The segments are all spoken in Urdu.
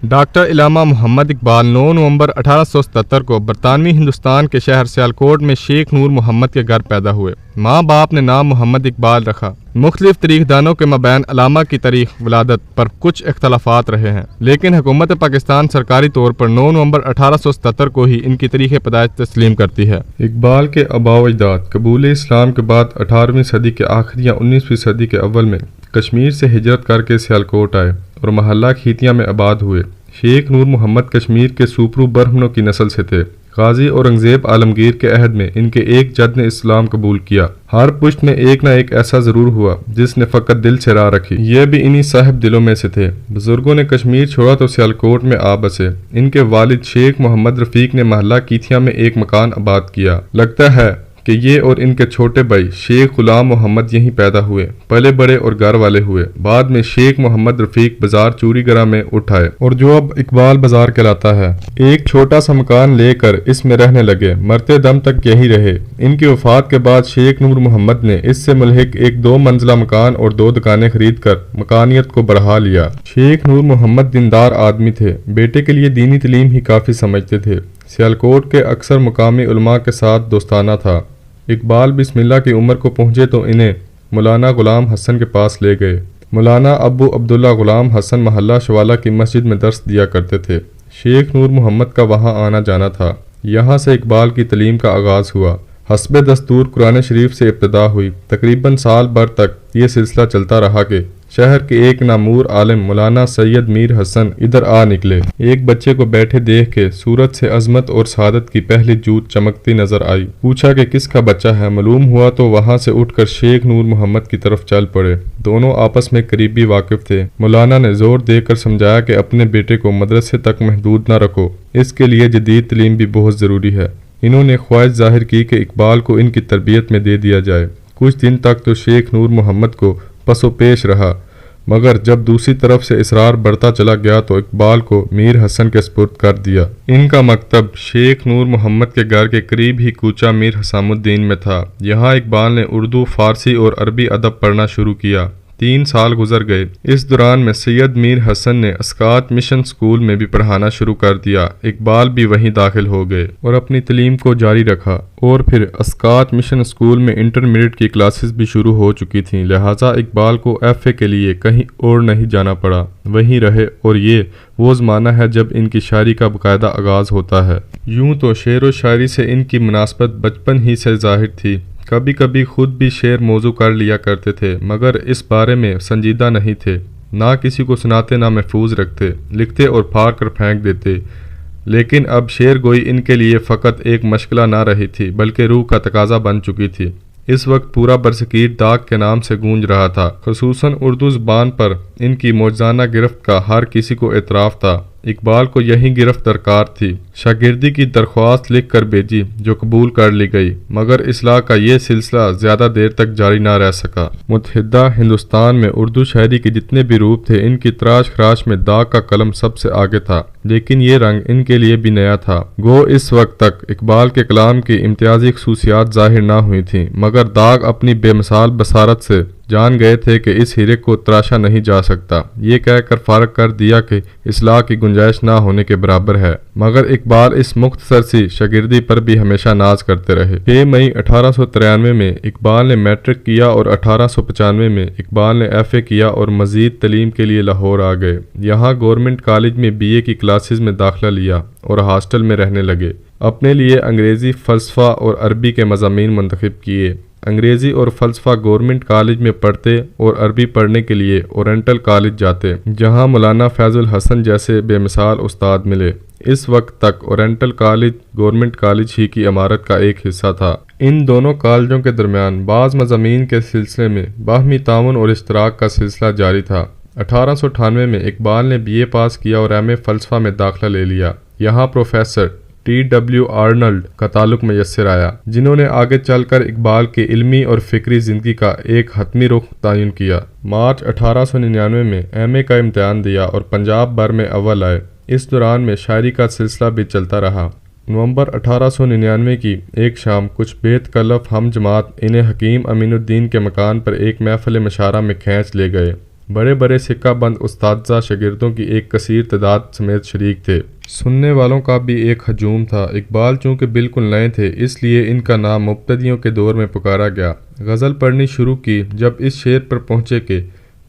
ڈاکٹر علامہ محمد اقبال 9 نومبر 1877 کو برطانوی ہندوستان کے شہر سیالکوٹ میں شیخ نور محمد کے گھر پیدا ہوئے۔ ماں باپ نے نام محمد اقبال رکھا۔ مختلف تاریخ دانوں کے مابین علامہ کی تاریخ ولادت پر کچھ اختلافات رہے ہیں، لیکن حکومت پاکستان سرکاری طور پر 9 نومبر 1877 کو ہی ان کی تاریخ پیدائش تسلیم کرتی ہے۔ اقبال کے آباء و اجداد قبول اسلام کے بعد 18ویں صدی کے آخر یا 19ویں صدی کے اول میں کشمیر سے ہجرت کر کے سیالکوٹ آئے اور محلہ کھیتیاں میں آباد ہوئے۔ شیخ نور محمد کشمیر کے سوپرو برہمنوں کی نسل سے تھے۔ غازی اورنگزیب عالمگیر کے عہد میں ان کے ایک جد نے اسلام قبول کیا۔ ہر پشت میں ایک نہ ایک ایسا ضرور ہوا جس نے فقط دل سے راہ رکھی، یہ بھی انہی صاحب دلوں میں سے تھے۔ بزرگوں نے کشمیر چھوڑا تو سیالکوٹ میں آ بسے۔ ان کے والد شیخ محمد رفیق نے محلہ کیتیاں میں ایک مکان آباد کیا۔ لگتا ہے کہ یہ اور ان کے چھوٹے بھائی شیخ غلام محمد یہیں پیدا ہوئے، پلے بڑے اور گھر والے ہوئے۔ بعد میں شیخ محمد رفیق بازار چوری گرہ میں اٹھائے اور جو اب اقبال بازار کہلاتا ہے، ایک چھوٹا سا مکان لے کر اس میں رہنے لگے۔ مرتے دم تک یہی رہے۔ ان کی وفات کے بعد شیخ نور محمد نے اس سے ملحق ایک 2 منزلہ مکان اور 2 دکانیں خرید کر مکانیت کو بڑھا لیا۔ شیخ نور محمد دیندار آدمی تھے، بیٹے کے لیے دینی تعلیم ہی کافی سمجھتے تھے۔ سیالکوٹ کے اکثر مقامی علماء کے ساتھ دوستانہ تھا۔ اقبال بسم اللہ کی عمر کو پہنچے تو انہیں مولانا غلام حسن کے پاس لے گئے۔ مولانا ابو عبداللہ غلام حسن محلہ شوالہ کی مسجد میں درس دیا کرتے تھے۔ شیخ نور محمد کا وہاں آنا جانا تھا۔ یہاں سے اقبال کی تعلیم کا آغاز ہوا۔ حسب دستور قرآن شریف سے ابتدا ہوئی۔ تقریباً سال بھر تک یہ سلسلہ چلتا رہا کہ شہر کے ایک نامور عالم مولانا سید میر حسن ادھر آ نکلے۔ ایک بچے کو بیٹھے دیکھ کے صورت سے عظمت اور سعادت کی پہلی جوت چمکتی نظر آئی۔ پوچھا کہ کس کا بچہ ہے؟ معلوم ہوا تو وہاں سے اٹھ کر شیخ نور محمد کی طرف چل پڑے۔ دونوں آپس میں قریبی واقف تھے۔ مولانا نے زور دے کر سمجھایا کہ اپنے بیٹے کو مدرسے تک محدود نہ رکھو، اس کے لیے جدید تعلیم بھی بہت ضروری ہے۔ انہوں نے خواہش ظاہر کی کہ اقبال کو ان کی تربیت میں دے دیا جائے۔ کچھ دن تک تو شیخ نور محمد کو پس و پیش رہا، مگر جب دوسری طرف سے اصرار بڑھتا چلا گیا تو اقبال کو میر حسن کے سپرد کر دیا۔ ان کا مکتب شیخ نور محمد کے گھر کے قریب ہی کوچہ میر حسام الدین میں تھا۔ یہاں اقبال نے اردو، فارسی اور عربی ادب پڑھنا شروع کیا۔ 3 سال گزر گئے۔ اس دوران میں سید میر حسن نے اسقاط مشن سکول میں بھی پڑھانا شروع کر دیا۔ اقبال بھی وہیں داخل ہو گئے اور اپنی تعلیم کو جاری رکھا، اور پھر اسقاط مشن سکول میں انٹرمیڈیٹ کی کلاسز بھی شروع ہو چکی تھیں، لہٰذا اقبال کو FA کے لیے کہیں اور نہیں جانا پڑا، وہیں رہے۔ اور یہ وہ زمانہ ہے جب ان کی شاعری کا باقاعدہ آغاز ہوتا ہے۔ یوں تو شعر و شاعری سے ان کی مناسبت بچپن ہی سے ظاہر تھی۔ کبھی کبھی خود بھی شعر موضوع کر لیا کرتے تھے، مگر اس بارے میں سنجیدہ نہیں تھے۔ نہ کسی کو سناتے، نہ محفوظ رکھتے، لکھتے اور پھاڑ کر پھینک دیتے۔ لیکن اب شعر گوئی ان کے لیے فقط ایک مشغلہ نہ رہی تھی، بلکہ روح کا تقاضا بن چکی تھی۔ اس وقت پورا برصغیر داغ کے نام سے گونج رہا تھا۔ خصوصاً اردو زبان پر ان کی معجزانہ گرفت کا ہر کسی کو اعتراف تھا۔ اقبال کو یہی گرفت درکار تھی۔ شاگردی کی درخواست لکھ کر بھیجی، جو قبول کر لی گئی، مگر اصلاح کا یہ سلسلہ زیادہ دیر تک جاری نہ رہ سکا۔ متحدہ ہندوستان میں اردو شاعری کے جتنے بھی روپ تھے، ان کی تراش خراش میں داغ کا قلم سب سے آگے تھا، لیکن یہ رنگ ان کے لیے بھی نیا تھا۔ گو اس وقت تک اقبال کے کلام کی امتیازی خصوصیات ظاہر نہ ہوئی تھیں، مگر داغ اپنی بے مثال بصارت سے جان گئے تھے کہ اس ہیرے کو تراشا نہیں جا سکتا۔ یہ کہہ کر فارغ کر دیا کہ اصلاح کی گنجائش نہ ہونے کے برابر ہے، مگر اقبال اس مختصر سی شاگردی پر بھی ہمیشہ ناز کرتے رہے۔ 6 مئی 1893 میں اقبال نے میٹرک کیا اور 1895 میں اقبال نے FA کیا اور مزید تعلیم کے لیے لاہور آ گئے۔ یہاں گورنمنٹ کالج میں BA کی کلاسز میں داخلہ لیا اور ہاسٹل میں رہنے لگے۔ اپنے لیے انگریزی، فلسفہ اور عربی کے مضامین منتخب کیے۔ انگریزی اور فلسفہ گورنمنٹ کالج میں پڑھتے اور عربی پڑھنے کے لیے اورینٹل کالج جاتے، جہاں مولانا فیض الحسن جیسے بے مثال استاد ملے۔ اس وقت تک اورینٹل کالج گورنمنٹ کالج ہی کی عمارت کا ایک حصہ تھا۔ ان دونوں کالجوں کے درمیان بعض مضامین کے سلسلے میں باہمی تعاون اور اشتراک کا سلسلہ جاری تھا۔ 1898 میں اقبال نے BA پاس کیا اور MA فلسفہ میں داخلہ لے لیا۔ یہاں پروفیسر TW آرنلڈ کا تعلق میسر آیا، جنہوں نے آگے چل کر اقبال کی علمی اور فکری زندگی کا ایک حتمی رخ تعین کیا۔ مارچ 1899 میں MA کا امتحان دیا اور پنجاب بھر میں اول آئے۔ اس دوران میں شاعری کا سلسلہ بھی چلتا رہا۔ نومبر 1899 کی ایک شام کچھ بے تکلف ہم جماعت انہیں حکیم امین الدین کے مکان پر ایک محفل مشاعرہ میں کھینچ لے گئے۔ بڑے بڑے سکہ بند اساتذہ شاگردوں کی ایک کثیر تعداد سمیت شریک تھے۔ سننے والوں کا بھی ایک ہجوم تھا۔ اقبال چونکہ بالکل نئے تھے اس لیے ان کا نام مبتدیوں کے دور میں پکارا گیا۔ غزل پڑھنی شروع کی جب اس شعر پر پہنچے کہ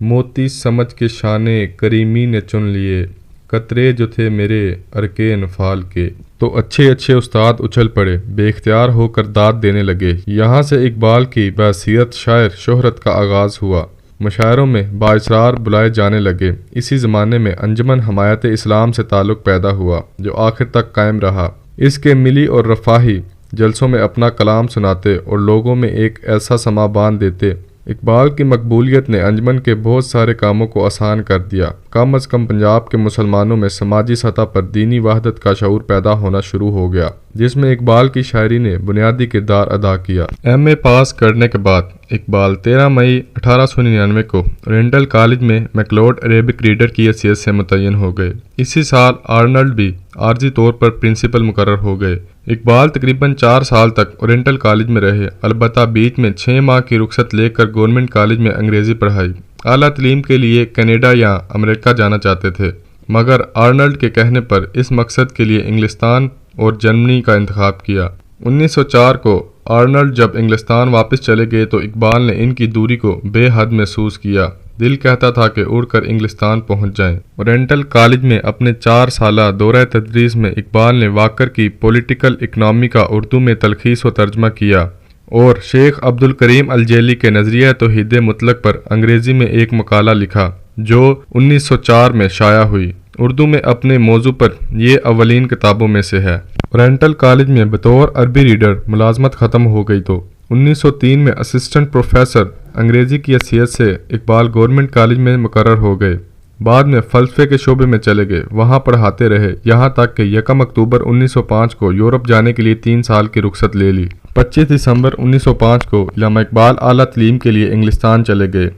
موتی سمجھ کے شانے کریمی نے چن لیے، قطرے جو تھے میرے ارکے انفال کے، تو اچھے اچھے استاد اچھل پڑے، بے اختیار ہو کر داد دینے لگے۔ یہاں سے اقبال کی بحیثیت شاعر شہرت کا آغاز ہوا۔ مشاعروں میں بااصرار بلائے جانے لگے۔ اسی زمانے میں انجمن حمایت اسلام سے تعلق پیدا ہوا جو آخر تک قائم رہا۔ اس کے ملی اور رفاہی جلسوں میں اپنا کلام سناتے اور لوگوں میں ایک ایسا سما باندھ دیتے۔ اقبال کی مقبولیت نے انجمن کے بہت سارے کاموں کو آسان کر دیا۔ کم از کم پنجاب کے مسلمانوں میں سماجی سطح پر دینی وحدت کا شعور پیدا ہونا شروع ہو گیا، جس میں اقبال کی شاعری نے بنیادی کردار ادا کیا۔ ایم اے پاس کرنے کے بعد اقبال 13 مئی 1899 کو اورینٹل کالج میں میکلوڈ عربک ریڈر کی حیثیت سے متعین ہو گئے۔ اسی سال آرنلڈ بھی عارضی طور پر پرنسپل مقرر ہو گئے۔ اقبال تقریباً 4 سال تک اورینٹل کالج میں رہے، البتہ بیچ میں 6 ماہ کی رخصت لے کر گورنمنٹ کالج میں انگریزی پڑھائی۔ اعلیٰ تعلیم کے لیے کینیڈا یا امریکہ جانا چاہتے تھے، مگر آرنلڈ کے کہنے پر اس مقصد کے لیے انگلستان اور جرمنی کا انتخاب کیا۔ 1904 کو آرنلڈ جب انگلستان واپس چلے گئے تو اقبال نے ان کی دوری کو بے حد محسوس کیا۔ دل کہتا تھا کہ اڑ کر انگلستان پہنچ جائیں۔ اورینٹل کالج میں اپنے 4 سالہ دورہ تدریس میں اقبال نے واکر کی پولیٹیکل اکنامی کا اردو میں تلخیص و ترجمہ کیا اور شیخ عبد الکریم الجیلی کے نظریہ توحید مطلق پر انگریزی میں ایک مقالہ لکھا جو 1904 میں شائع ہوئی۔ اردو میں اپنے موضوع پر یہ اولین کتابوں میں سے ہے۔ اورینٹل کالج میں بطور عربی ریڈر ملازمت ختم ہو گئی تو 1903 میں اسسٹنٹ پروفیسر انگریزی کی حیثیت سے اقبال گورنمنٹ کالج میں مقرر ہو گئے۔ بعد میں فلسفے کے شعبے میں چلے گئے، وہاں پڑھاتے رہے یہاں تک کہ 1 اکتوبر 1905 کو یورپ جانے کے لیے 3 سال کی رخصت لے لی۔ 25 دسمبر 1905 کو علامہ اقبال اعلیٰ تعلیم کے لیے انگلستان چلے گئے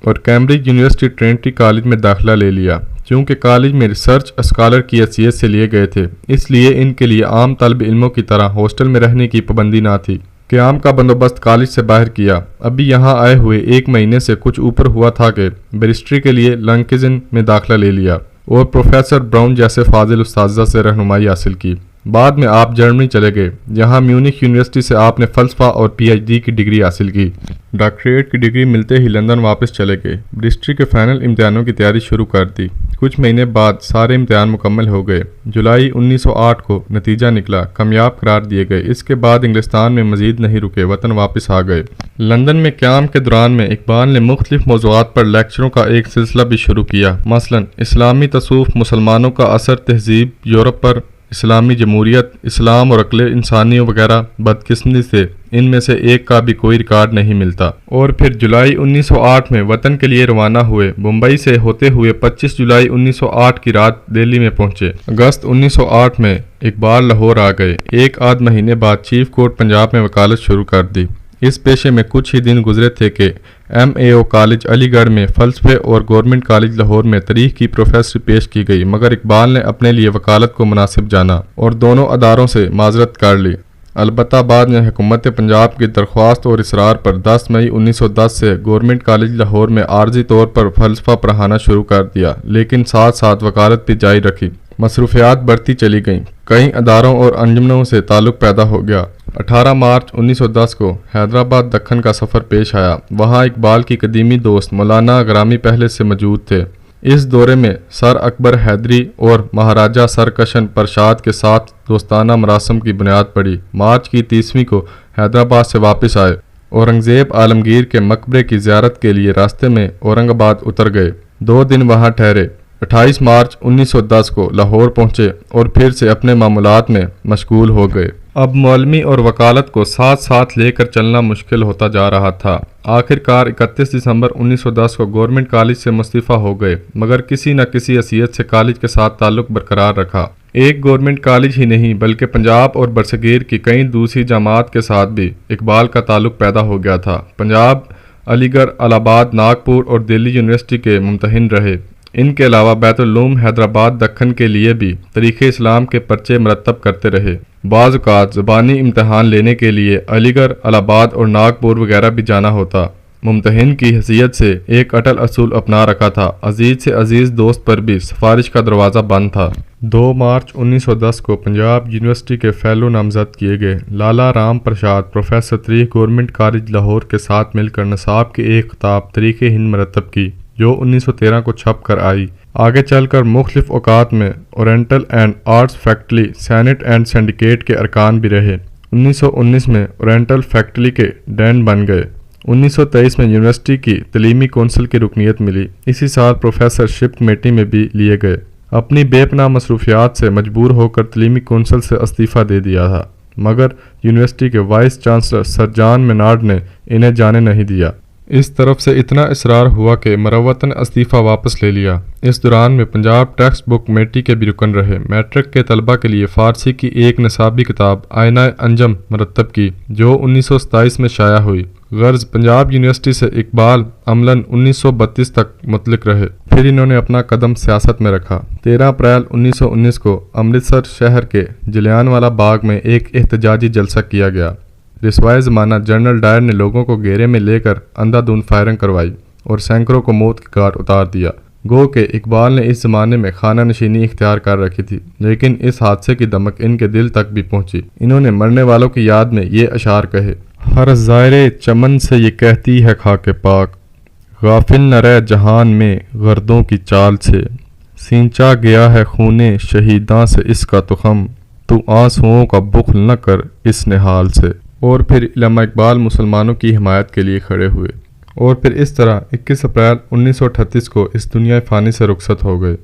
اور کیمبرج یونیورسٹی ٹرینٹی کالج میں داخلہ لے لیا۔ چونکہ کالج میں ریسرچ اسکالر کی حیثیت سے لیے گئے تھے اس لیے ان کے لیے عام طالب علموں کی طرح ہاسٹل میں رہنے کی پابندی نہ تھی۔ قیام کا بندوبست کالج سے باہر کیا۔ ابھی یہاں آئے ہوئے 1 مہینے سے کچھ اوپر ہوا تھا کہ بیرسٹری کے لیے لنکزن میں داخلہ لے لیا اور پروفیسر براؤن جیسے فاضل اساتذہ سے رہنمائی حاصل کی۔ بعد میں آپ جرمنی چلے گئے، یہاں میونخ یونیورسٹی سے آپ نے فلسفہ اور پی ایچ ڈی کی ڈگری حاصل کی۔ ڈاکٹریٹ کی ڈگری ملتے ہی لندن واپس چلے گئے، بیرسٹری کے فائنل امتحانوں کی تیاری شروع کر دی۔ کچھ مہینے بعد سارے امتحان مکمل ہو گئے۔ جولائی 1908 کو نتیجہ نکلا، کامیاب قرار دیے گئے۔ اس کے بعد انگلستان میں مزید نہیں رکے، وطن واپس آ گئے۔ لندن میں قیام کے دوران میں اقبال نے مختلف موضوعات پر لیکچروں کا ایک سلسلہ بھی شروع کیا، مثلا اسلامی تصوف، مسلمانوں کا اثر تہذیب یورپ پر، اسلامی جمہوریت، اسلام اور عقل انسانی وغیرہ۔ بدقسمتی سے ان میں سے ایک کا بھی کوئی ریکارڈ نہیں ملتا۔ اور پھر جولائی 1908 میں وطن کے لیے روانہ ہوئے۔ بمبئی سے ہوتے ہوئے 25 جولائی 1908 کی رات دہلی میں پہنچے۔ اگست 1908 میں اقبال لاہور آ گئے۔ 1 آدھ مہینے بعد چیف کورٹ پنجاب میں وکالت شروع کر دی۔ اس پیشے میں کچھ ہی دن گزرے تھے کہ ایم اے او کالج علی گڑھ میں فلسفے اور گورنمنٹ کالج لاہور میں تاریخ کی پروفیسری پیش کی گئی، مگر اقبال نے اپنے لیے وکالت کو مناسب جانا اور دونوں اداروں سے معذرت کر لی۔ البتہ بعد میں حکومت پنجاب کی درخواست اور اصرار پر 10 مئی 1910 سے گورنمنٹ کالج لاہور میں عارضی طور پر فلسفہ پڑھانا شروع کر دیا، لیکن ساتھ ساتھ وکالت بھی جاری رکھی۔ مصروفیات بڑھتی چلی گئیں، کئی اداروں اور انجمنوں سے تعلق پیدا ہو گیا۔ 18 مارچ 1910 کو حیدرآباد دکن کا سفر پیش آیا۔ وہاں اقبال کی قدیمی دوست مولانا غرامی پہلے سے موجود تھے۔ اس دورے میں سر اکبر حیدری اور مہاراجہ سرکشن پرشاد کے ساتھ دوستانہ مراسم کی بنیاد پڑی۔ مارچ کی 30ویں کو حیدرآباد سے واپس آئے۔ اورنگزیب عالمگیر کے مقبرے کی زیارت کے لیے راستے میں اورنگ آباد اتر گئے، 2 دن وہاں ٹھہرے۔ 28 مارچ 1910 کو لاہور پہنچے اور پھر سے اپنے معمولات میں مشغول ہو گئے۔ اب معلمی اور وکالت کو ساتھ ساتھ لے کر چلنا مشکل ہوتا جا رہا تھا۔ آخر کار 31 دسمبر 1910 کو گورنمنٹ کالج سے مستعفی ہو گئے، مگر کسی نہ کسی حیثیت سے کالج کے ساتھ تعلق برقرار رکھا۔ ایک گورنمنٹ کالج ہی نہیں بلکہ پنجاب اور برصغیر کی کئی دوسری جامعات کے ساتھ بھی اقبال کا تعلق پیدا ہو گیا تھا۔ پنجاب، علی گڑھ، الہ آباد، ناگپور اور دلی یونیورسٹی کے ممتحن رہے۔ ان کے علاوہ بیت العلوم حیدرآباد دکن کے لیے بھی تاریخ اسلام کے پرچے مرتب کرتے رہے۔ بعض اوقات زبانی امتحان لینے کے لیے علی گڑھ، الہ آباد اور ناگپور وغیرہ بھی جانا ہوتا۔ ممتحن کی حیثیت سے ایک اٹل اصول اپنا رکھا تھا، عزیز سے عزیز دوست پر بھی سفارش کا دروازہ بند تھا۔ 2 مارچ 1910 کو پنجاب یونیورسٹی کے فیلو نامزد کیے گئے لالا رام پرساد پروفیسر تاریخ گورنمنٹ کالج لاہور کے ساتھ مل کر نصاب کی ایک کتاب تاریخ ہند مرتب کی، جو 1913 کو چھپ کر آئی۔ آگے چل کر مختلف اوقات میں oriental and arts faculty senate and syndicate کے ارکان بھی رہے۔ 1919 میں اورینٹل فیکلٹی کے ڈین بن گئے۔ 1923 میں یونیورسٹی کی تعلیمی کونسل کی رکنیت ملی۔ اسی سال پروفیسر شپ کمیٹی میں بھی لیے گئے۔ اپنی بے پناہ مصروفیات سے مجبور ہو کر تعلیمی کونسل سے استعفیٰ دے دیا تھا، مگر یونیورسٹی کے وائس چانسلر سر جان مینارڈ نے انہیں جانے نہیں دیا۔ اس طرف سے اتنا اصرار ہوا کہ مروتاً استعفیٰ واپس لے لیا۔ اس دوران میں پنجاب ٹیکسٹ بک کمیٹی کے بھی رکن رہے۔ میٹرک کے طلبہ کے لیے فارسی کی ایک نصابی کتاب آئینہ انجم مرتب کی، جو 1927 میں شائع ہوئی۔ غرض پنجاب یونیورسٹی سے اقبال عملاً 1932 تک متعلق رہے، پھر انہوں نے اپنا قدم سیاست میں رکھا۔ 13 اپریل 1919 کو امرتسر شہر کے جلیان والا باغ میں ایک احتجاجی جلسہ کیا گیا۔ رسوائے زمانہ جنرل ڈائر نے لوگوں کو گھیرے میں لے کر اندھا دھند فائرنگ کروائی اور سینکڑوں کو موت کی گھاٹ اتار دیا۔ گو کہ اقبال نے اس زمانے میں خانہ نشینی اختیار کر رکھی تھی، لیکن اس حادثے کی دمک ان کے دل تک بھی پہنچی۔ انہوں نے مرنے والوں کی یاد میں یہ اشعار کہے: ہر زائرے چمن سے یہ کہتی ہے خاک پاک، غافل نہ رہ جہان میں غردوں کی چال سے، سینچا گیا ہے خونے شہیداں سے اس کا تخم، تو آنسوؤں کا بخل نہ کر اس نہال سے۔ اور پھر علامہ اقبال مسلمانوں کی حمایت کے لیے کھڑے ہوئے، اور پھر اس طرح 21 اپریل 1938 کو اس دنیا فانی سے رخصت ہو گئے۔